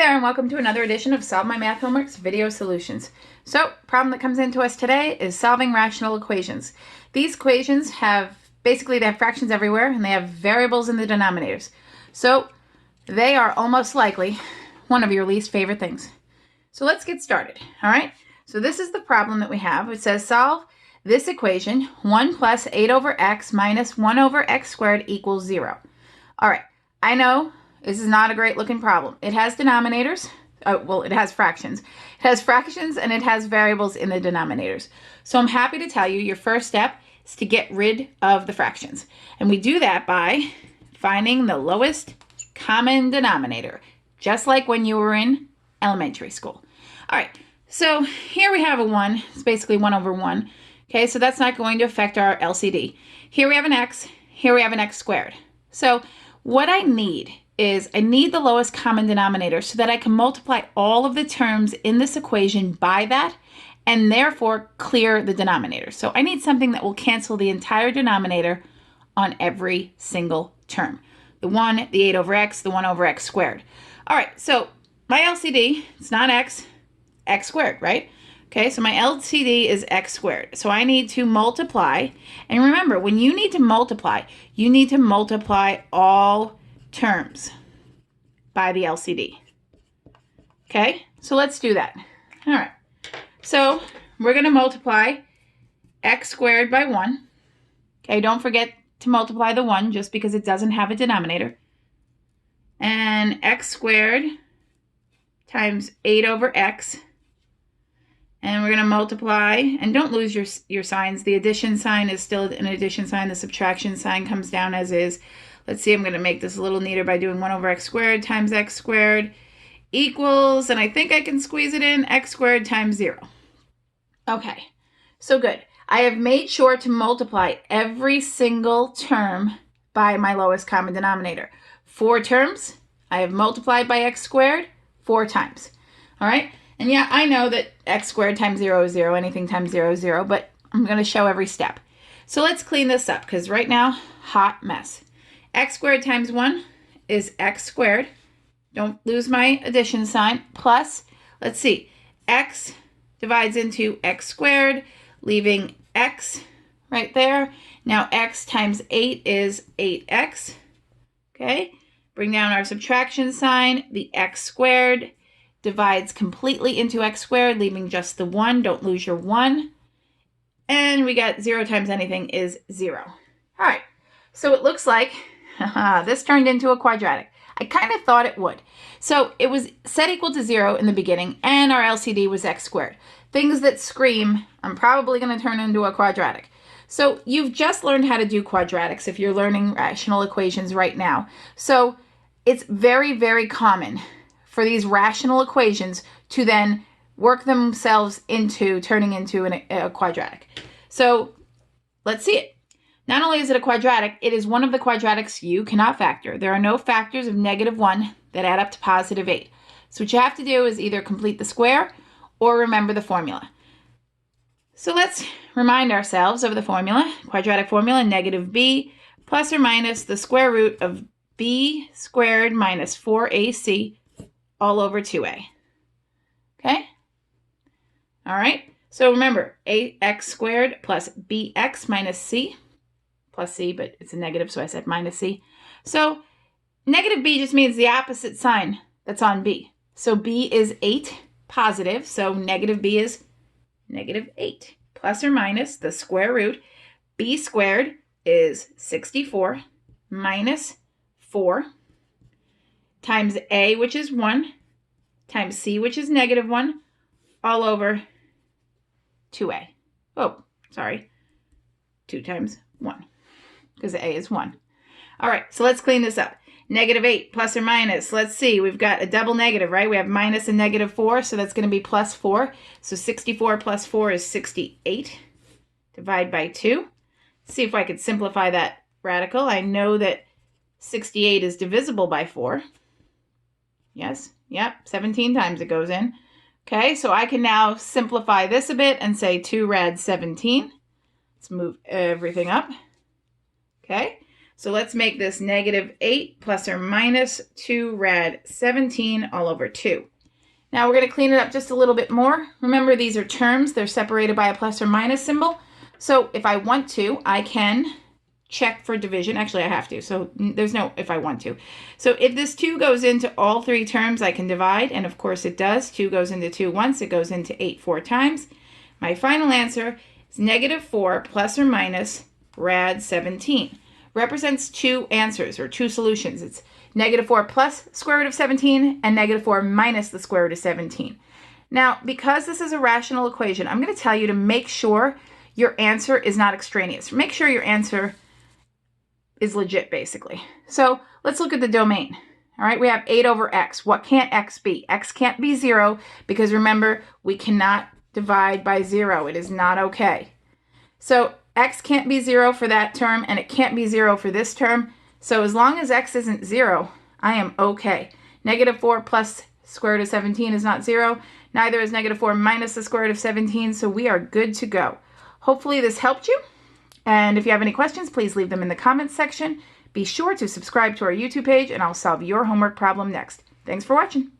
Hi there and welcome to another edition of Solve My Math Homework's Video Solutions. So, problem that comes into us today is solving rational equations. These equations have they have fractions everywhere and they have variables in the denominators. So, they are almost likely one of your least favorite things. So, let's get started. All right? So, this is the problem that we have. It says solve this equation, 1 plus 8 over x minus 1 over x squared equals 0. All right. I know this is not a great looking problem. It has denominators. It has fractions. It has fractions and it has variables in the denominators. So I'm happy to tell you your first step is to get rid of the fractions. And we do that by finding the lowest common denominator, just like when you were in elementary school. All right, so here we have a 1. It's basically 1 over 1. Okay, so that's not going to affect our LCD. Here we have an x. Here we have an x squared. So what I need is I need the lowest common denominator so that I can multiply all of the terms in this equation by that and therefore clear the denominator. So I need something that will cancel the entire denominator on every single term. The 1, the 8 over x, the 1 over x squared. All right, so my LCD, it's not x squared, right? Okay, so my LCD is x squared. So I need to multiply. And remember, when you need to multiply all terms by the LCD. Okay, so let's do that. All right, so we're going to multiply x squared by 1. Okay, don't forget to multiply the 1 just because it doesn't have a denominator. And x squared times 8 over x. And we're going to multiply, and don't lose your signs. The addition sign is still an addition sign. The subtraction sign comes down as is. Let's see, I'm going to make this a little neater by doing 1 over x squared times x squared equals, and I think I can squeeze it in, x squared times 0. Okay, so good. I have made sure to multiply every single term by my lowest common denominator. 4 terms, I have multiplied by x squared 4 times. All right, and yeah, I know that x squared times 0 is 0, anything times 0 is 0, but I'm going to show every step. So let's clean this up because right now, hot mess. X squared times 1 is x squared. Don't lose my addition sign. Plus, let's see, x divides into x squared, leaving x right there. Now x times 8 is 8x. Okay, bring down our subtraction sign. The x squared divides completely into x squared, leaving just the 1. Don't lose your 1. And we got 0 times anything is 0. All right, so it looks like this turned into a quadratic. I kind of thought it would. So it was set equal to 0 in the beginning, and our LCD was x squared. Things that scream, I'm probably going to turn into a quadratic. So you've just learned how to do quadratics if you're learning rational equations right now. So it's very, very common for these rational equations to then work themselves into turning into a quadratic. So let's see it. Not only is it a quadratic, it is one of the quadratics you cannot factor. There are no factors of -1 that add up to +8. So what you have to do is either complete the square or remember the formula. So let's remind ourselves of the formula. Quadratic formula, -b plus or minus the square root of b squared minus 4ac all over 2a. Okay? All right. So remember, ax squared plus bx minus c. Plus c, but it's a negative, so I said minus c. So negative b just means the opposite sign that's on b. So b is 8 positive, so negative b is -8. Plus or minus the square root. B squared is 64 minus 4 times a, which is 1, times c, which is -1, all over 2a. Oh, sorry. 2 times 1. Because a is 1. All right, so let's clean this up. -8 plus or minus. Let's see, we've got a double negative, right? We have minus and -4, so that's going to be plus 4. So 64 plus 4 is 68. Divide by 2. Let's see if I could simplify that radical. I know that 68 is divisible by 4. Yes, yep, 17 times it goes in. Okay, so I can now simplify this a bit and say 2 rad 17. Let's move everything up. Okay, So let's make this negative 8 plus or minus 2 rad 17 all over 2. Now we're going to clean it up just a little bit more. Remember, these are terms. They're separated by a plus or minus symbol. So if I want to, I can check for division. Actually, I have to. So there's no if I want to. So if this 2 goes into all 3 terms, I can divide. And of course it does. 2 goes into 2 once. It goes into 8 4 times. My final answer is negative 4 plus or minus rad 17. Represents 2 answers or 2 solutions. It's negative 4 plus square root of 17 and negative 4 minus the square root of 17. Now, because this is a rational equation, I'm going to tell you to make sure your answer is not extraneous. Make sure your answer is legit, basically. So let's look at the domain. All right, we have 8 over x. What can't x be? X can't be 0 because remember, we cannot divide by 0. It is not okay. So x can't be 0 for that term, and it can't be 0 for this term. So as long as x isn't 0, I am okay. Negative 4 plus square root of 17 is not 0. Neither is negative 4 minus the square root of 17, so we are good to go. Hopefully this helped you. And if you have any questions, please leave them in the comments section. Be sure to subscribe to our YouTube page, and I'll solve your homework problem next. Thanks for watching.